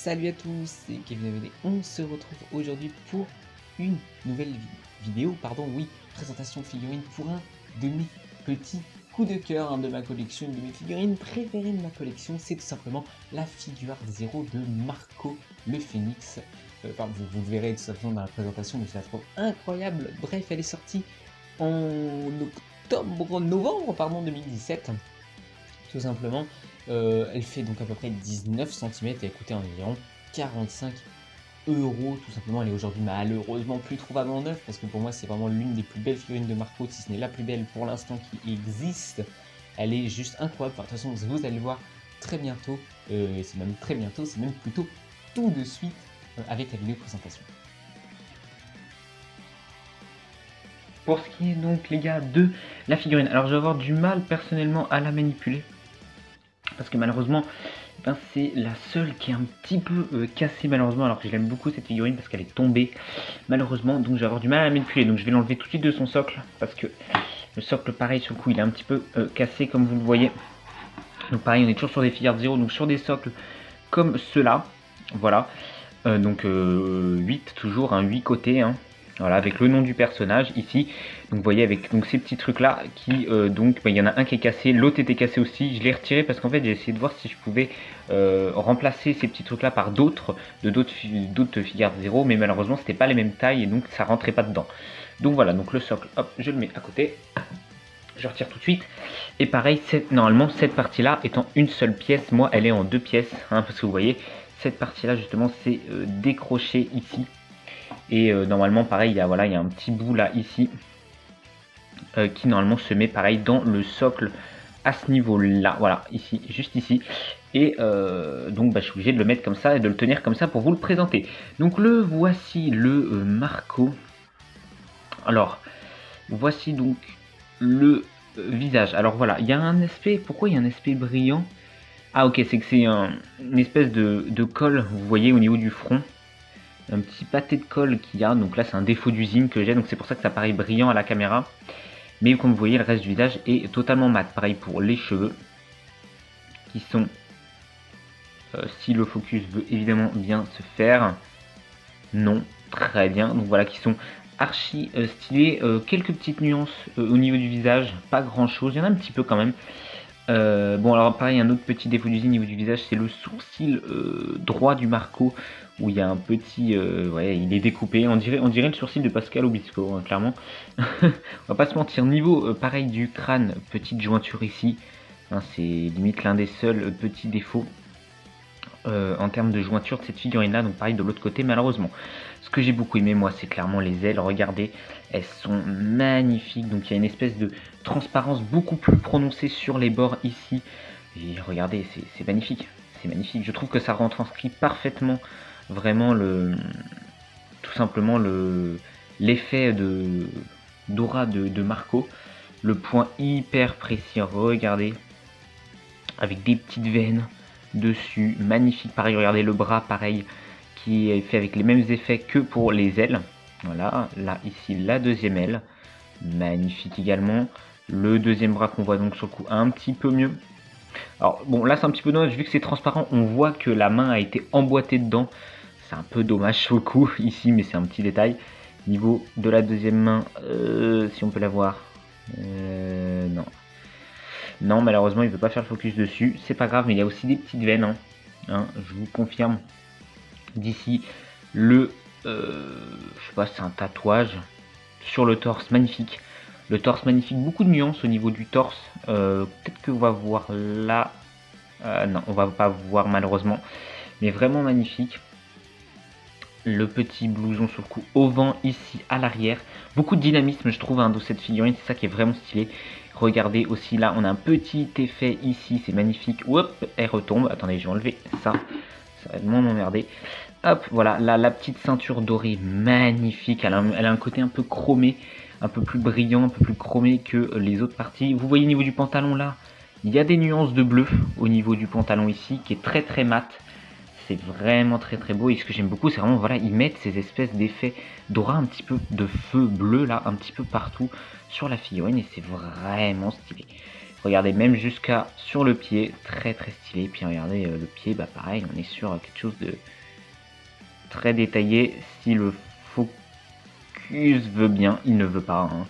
Salut à tous, c'est Kevin Amédée. On se retrouve aujourd'hui pour une nouvelle vidéo, présentation de figurines pour un de mes petits coups de cœur de ma collection. Une de mes figurines préférées de ma collection, c'est tout simplement la Figuart Zero de Marco le Phénix. Vous le verrez tout simplement dans la présentation, mais je la trouve incroyable. Bref, elle est sortie en novembre 2017, tout simplement. Elle fait donc à peu près 19 cm et elle coûtait environ 45 €, tout simplement. Elle est aujourd'hui malheureusement plus trouvable en neuf, parce que pour moi c'est vraiment l'une des plus belles figurines de Marco, si ce n'est la plus belle pour l'instant qui existe. Elle est juste incroyable. De toute façon, vous allez le voir très bientôt, c'est même très bientôt, c'est même plutôt tout de suite avec la vidéo présentation. Pour ce qui est donc, les gars, de la figurine, alors je vais avoir du mal personnellement à la manipuler, parce que malheureusement c'est la seule qui est un petit peu cassée, malheureusement, alors que je l'aime beaucoup cette figurine parce qu'elle est tombée malheureusement, donc je vais avoir du mal à la manipuler. Donc je vais l'enlever tout de suite de son socle, parce que le socle, pareil, sur le coup il est un petit peu cassé, comme vous le voyez. Donc pareil, on est toujours sur des Figuart Zero, donc sur des socles comme ceux-là, voilà. Donc 8 toujours, 8 côtés, voilà, avec le nom du personnage ici. Donc vous voyez, avec donc ces petits trucs là qui il y en a un qui est cassé, l'autre était cassé aussi. Je l'ai retiré parce qu'en fait j'ai essayé de voir si je pouvais remplacer ces petits trucs là par d'autres Figuart Zero, mais malheureusement c'était pas les mêmes tailles et donc ça rentrait pas dedans. Donc voilà, donc le socle, hop, je le mets à côté, je retire tout de suite. Et pareil, normalement cette partie là étant une seule pièce, moi elle est en deux pièces, parce que vous voyez cette partie là justement c'est décroché ici. Et normalement pareil, il y a un petit bout là ici qui normalement se met pareil dans le socle à ce niveau là, voilà, ici, juste ici. Et donc je suis obligé de le mettre comme ça et de le tenir comme ça pour vous le présenter. Donc le voici, le Marco. Alors voici donc le visage. Alors voilà, il y a un aspect, pourquoi il y a un aspect brillant? Ah ok, c'est que c'est une espèce de colle, vous voyez, au niveau du front. Un petit pâté de colle qu'il y a, donc là c'est un défaut d'usine que j'ai, donc c'est pour ça que ça paraît brillant à la caméra. Mais comme vous voyez, le reste du visage est totalement mat. Pareil pour les cheveux, qui sont, si le focus veut évidemment bien se faire, non, très bien, donc voilà, qui sont archi stylés. Quelques petites nuances au niveau du visage, pas grand chose, il y en a un petit peu quand même. Bon, alors pareil, un autre petit défaut d'usine au niveau du visage, c'est le sourcil droit du Marco, où il y a un petit, ouais, il est découpé, on dirait le sourcil de Pascal Obispo, clairement. On va pas se mentir. Niveau pareil du crâne, petite jointure ici, c'est limite l'un des seuls petits défauts en termes de jointure de cette figurine là. Donc pareil de l'autre côté, malheureusement. Ce que j'ai beaucoup aimé, moi, c'est clairement les ailes. Regardez, elles sont magnifiques. Donc il y a une espèce de transparence beaucoup plus prononcée sur les bords ici. Et regardez, c'est magnifique, c'est magnifique. Je trouve que ça retranscrit parfaitement vraiment tout simplement l'effet d'aura de Marco. Le point hyper précis, regardez, avec des petites veines dessus, magnifique. Pareil, regardez le bras, pareil, qui est fait avec les mêmes effets que pour les ailes. Voilà, là ici la deuxième aile, magnifique également. Le deuxième bras qu'on voit donc sur le coup un petit peu mieux. Alors bon, là c'est un petit peu dommage, vu que c'est transparent, on voit que la main a été emboîtée dedans. C'est un peu dommage sur le coup ici, mais c'est un petit détail. Niveau de la deuxième main, si on peut la voir, non. Non, malheureusement il ne veut pas faire le focus dessus, c'est pas grave, mais il y a aussi des petites veines, je vous confirme. D'ici le, je sais pas, c'est un tatouage sur le torse, magnifique. Le torse magnifique, beaucoup de nuances au niveau du torse. Peut-être que on va voir là, non, on va pas voir malheureusement, mais vraiment magnifique. Le petit blouson sur le cou au vent ici à l'arrière, beaucoup de dynamisme je trouve dans cette figurine, c'est ça qui est vraiment stylé. Regardez aussi là, on a un petit effet ici, c'est magnifique. Hop, elle retombe. Attendez, je vais enlever ça, ça va moins m'emmerder. Hop, voilà, là la petite ceinture dorée, magnifique. Elle a un côté un peu chromé, un peu plus brillant, un peu plus chromé que les autres parties. Vous voyez au niveau du pantalon là, il y a des nuances de bleu au niveau du pantalon ici, qui est très très mat. C'est vraiment très très beau, et ce que j'aime beaucoup c'est vraiment, voilà, ils mettent ces espèces d'effets d'aura, un petit peu de feu bleu là, un petit peu partout sur la figurine, et c'est vraiment stylé. Regardez, même jusqu'à sur le pied, très très stylé. Puis regardez le pied, bah pareil, on est sur quelque chose de très détaillé. Si le focus veut bien, il ne veut pas. Hein.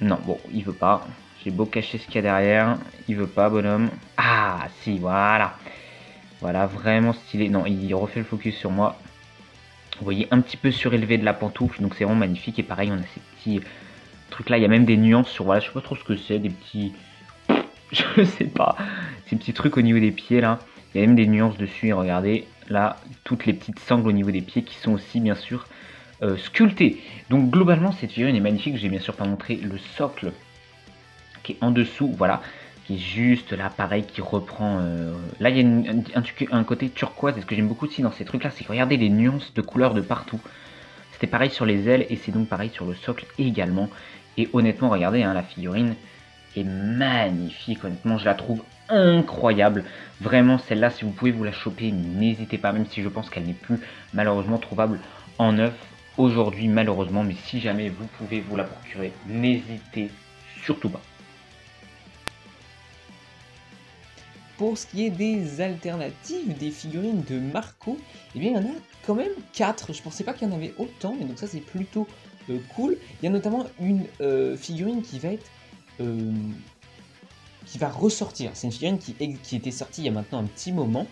Non, bon, il veut pas. J'ai beau cacher ce qu'il y a derrière, il veut pas, bonhomme. Ah, si, voilà. Voilà, vraiment stylé. Non, il refait le focus sur moi. Vous voyez, un petit peu surélevé de la pantoufle, donc c'est vraiment magnifique. Et pareil, on a ces petits trucs là. Il y a même des nuances sur, voilà, je sais pas trop ce que c'est, des petits... Je sais pas, ces petits trucs au niveau des pieds là. Il y a même des nuances dessus. Et regardez, là, toutes les petites sangles au niveau des pieds qui sont aussi, bien sûr, sculptées. Donc globalement, cette figurine est magnifique. J'ai bien sûr pas montré le socle qui est en dessous, voilà, qui est juste là, pareil, qui reprend... Là, il y a un côté turquoise, et ce que j'aime beaucoup aussi dans ces trucs-là, c'est que regardez les nuances de couleurs de partout. C'était pareil sur les ailes, et c'est donc pareil sur le socle également. Et honnêtement, regardez, hein, la figurine est magnifique, honnêtement, je la trouve incroyable. Vraiment, celle-là, si vous pouvez vous la choper, n'hésitez pas, même si je pense qu'elle n'est plus malheureusement trouvable en neuf aujourd'hui, malheureusement. Mais si jamais vous pouvez vous la procurer, n'hésitez surtout pas. Pour ce qui est des alternatives des figurines de Marco, eh bien il y en a quand même 4. Je pensais pas qu'il y en avait autant, et donc ça c'est plutôt cool. Il y a notamment une figurine qui va être... qui va ressortir. C'est une figurine qui était sortie il y a maintenant un petit moment.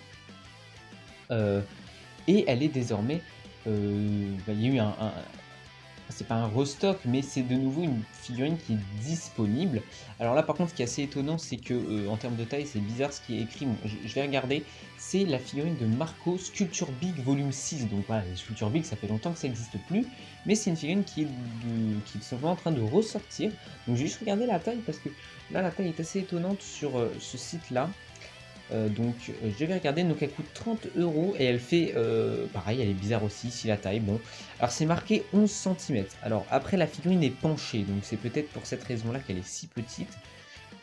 Et elle est désormais... il y a eu c'est pas un restock, mais c'est de nouveau une figurine qui est disponible. Alors là, par contre, ce qui est assez étonnant, c'est que en termes de taille, c'est bizarre ce qui est écrit. Bon, je vais regarder. C'est la figurine de Marco Sculpture Big Volume 6. Donc voilà, les Sculpture Big, ça fait longtemps que ça n'existe plus. Mais c'est une figurine qui est simplement en train de ressortir. Donc j'ai juste regardé la taille parce que là, la taille est assez étonnante sur ce site-là. Je vais regarder, donc elle coûte 30 € et elle fait, pareil, elle est bizarre aussi, ici la taille, bon. Alors c'est marqué 11 cm. Alors après la figurine est penchée, donc c'est peut-être pour cette raison-là qu'elle est si petite.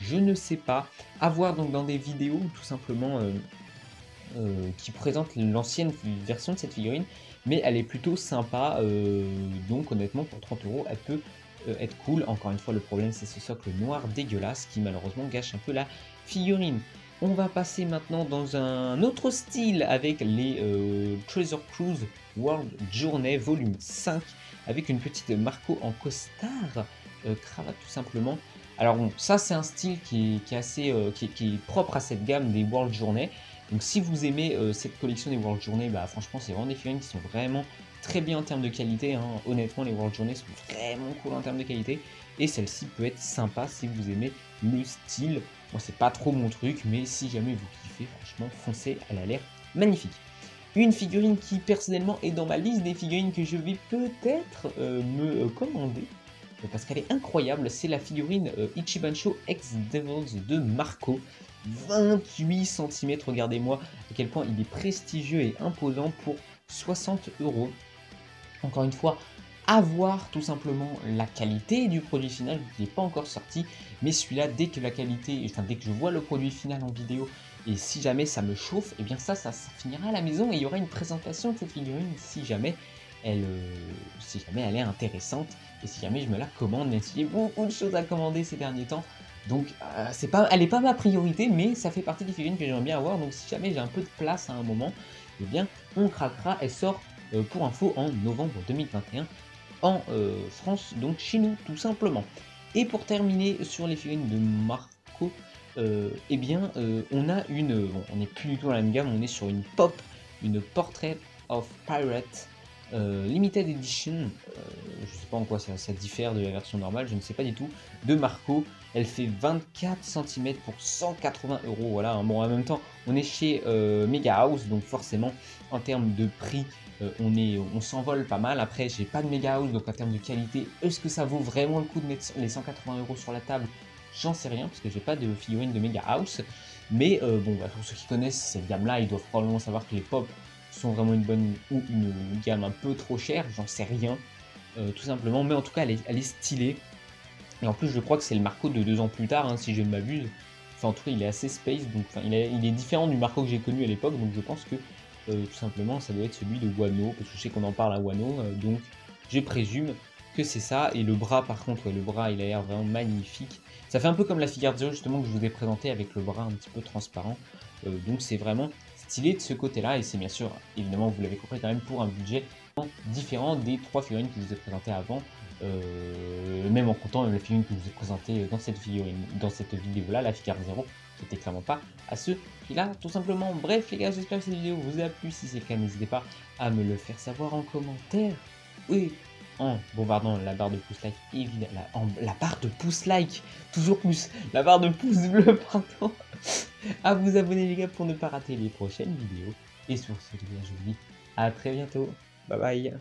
Je ne sais pas. À voir donc dans des vidéos tout simplement qui présentent l'ancienne version de cette figurine, mais elle est plutôt sympa, donc honnêtement pour 30 € elle peut être cool. Encore une fois, le problème c'est ce socle noir dégueulasse qui malheureusement gâche un peu la figurine. On va passer maintenant dans un autre style avec les Treasure Cruise World Journey Volume 5 avec une petite Marco en costard, cravate tout simplement. Alors bon, ça c'est un style qui est assez qui est propre à cette gamme des World Journey. Donc si vous aimez cette collection des World Journey, bah franchement c'est vraiment des figurines qui sont vraiment très bien en termes de qualité. Hein. Honnêtement, les World Journey sont vraiment cool en termes de qualité. Et celle-ci peut être sympa si vous aimez le style. Moi, c'est pas trop mon truc, mais si jamais vous kiffez, franchement, foncez, elle a l'air magnifique. Une figurine qui, personnellement, est dans ma liste des figurines que je vais peut-être me commander, parce qu'elle est incroyable, c'est la figurine Ichibancho X Devils de Marco. 28 cm, regardez-moi à quel point il est prestigieux et imposant pour 60 €. Encore une fois, à voir tout simplement la qualité du produit final, qui n'est pas encore sorti, mais celui-là, dès que la qualité, enfin dès que je vois le produit final en vidéo, et si jamais ça me chauffe, et bien ça finira à la maison et il y aura une présentation de cette figurine si jamais elle est intéressante, et si jamais je me la commande, même s'il y a beaucoup de choses à commander ces derniers temps. Donc elle n'est pas ma priorité, mais ça fait partie des figurines que j'aimerais bien avoir, donc si jamais j'ai un peu de place à un moment, eh bien on craquera. Elle sort pour info en novembre 2021 en France, donc chez nous tout simplement. Et pour terminer sur les figurines de Marco, eh bien on a bon, on n'est plus du tout dans la même gamme, on est sur une pop, une Portrait of Pirate Limited Edition, je sais pas en quoi ça diffère de la version normale, je ne sais pas du tout, de Marco. Elle fait 24 cm pour 180 €, voilà. Bon, en même temps, on est chez Mega House, donc forcément, en termes de prix, on s'envole pas mal. Après, j'ai pas de Mega House, donc en termes de qualité, est-ce que ça vaut vraiment le coup de mettre les 180 € sur la table? J'en sais rien, parce que j'ai pas de figurine de Mega House. Mais bon, bah, pour ceux qui connaissent cette gamme-là, ils doivent probablement savoir que les pop sont vraiment une bonne ou une gamme un peu trop chère, j'en sais rien, tout simplement. Mais en tout cas, elle est stylée. Et en plus, je crois que c'est le Marco de 2 ans plus tard, hein, si je ne m'abuse. Enfin, en tout cas, il est assez space, donc enfin, il est différent du Marco que j'ai connu à l'époque, donc je pense que tout simplement, ça doit être celui de Wano, parce que je sais qu'on en parle à Wano, donc je présume que c'est ça. Et le bras, par contre, ouais, le bras, il a l'air vraiment magnifique. Ça fait un peu comme la Figure Zero, justement, que je vous ai présenté avec le bras un petit peu transparent. Donc c'est vraiment stylé de ce côté-là. Et c'est bien sûr, évidemment, vous l'avez compris quand même, pour un budget différent des 3 figurines que je vous ai présentées avant. Même en comptant la figurine que je vous ai présentée dans cette vidéo-là, la Figure Zero, qui n'était clairement pas à ce prix-là, tout simplement. Bref, les gars, j'espère que cette vidéo vous a plu. Si c'est le cas, n'hésitez pas à me le faire savoir en commentaire. Oui, en bombardant la barre de pouce like, évidemment, la barre de pouce like, toujours plus, la barre de pouce bleu, pardon, à vous abonner les gars pour ne pas rater les prochaines vidéos. Et sur ce, les gars, je vous dis à très bientôt. Bye bye.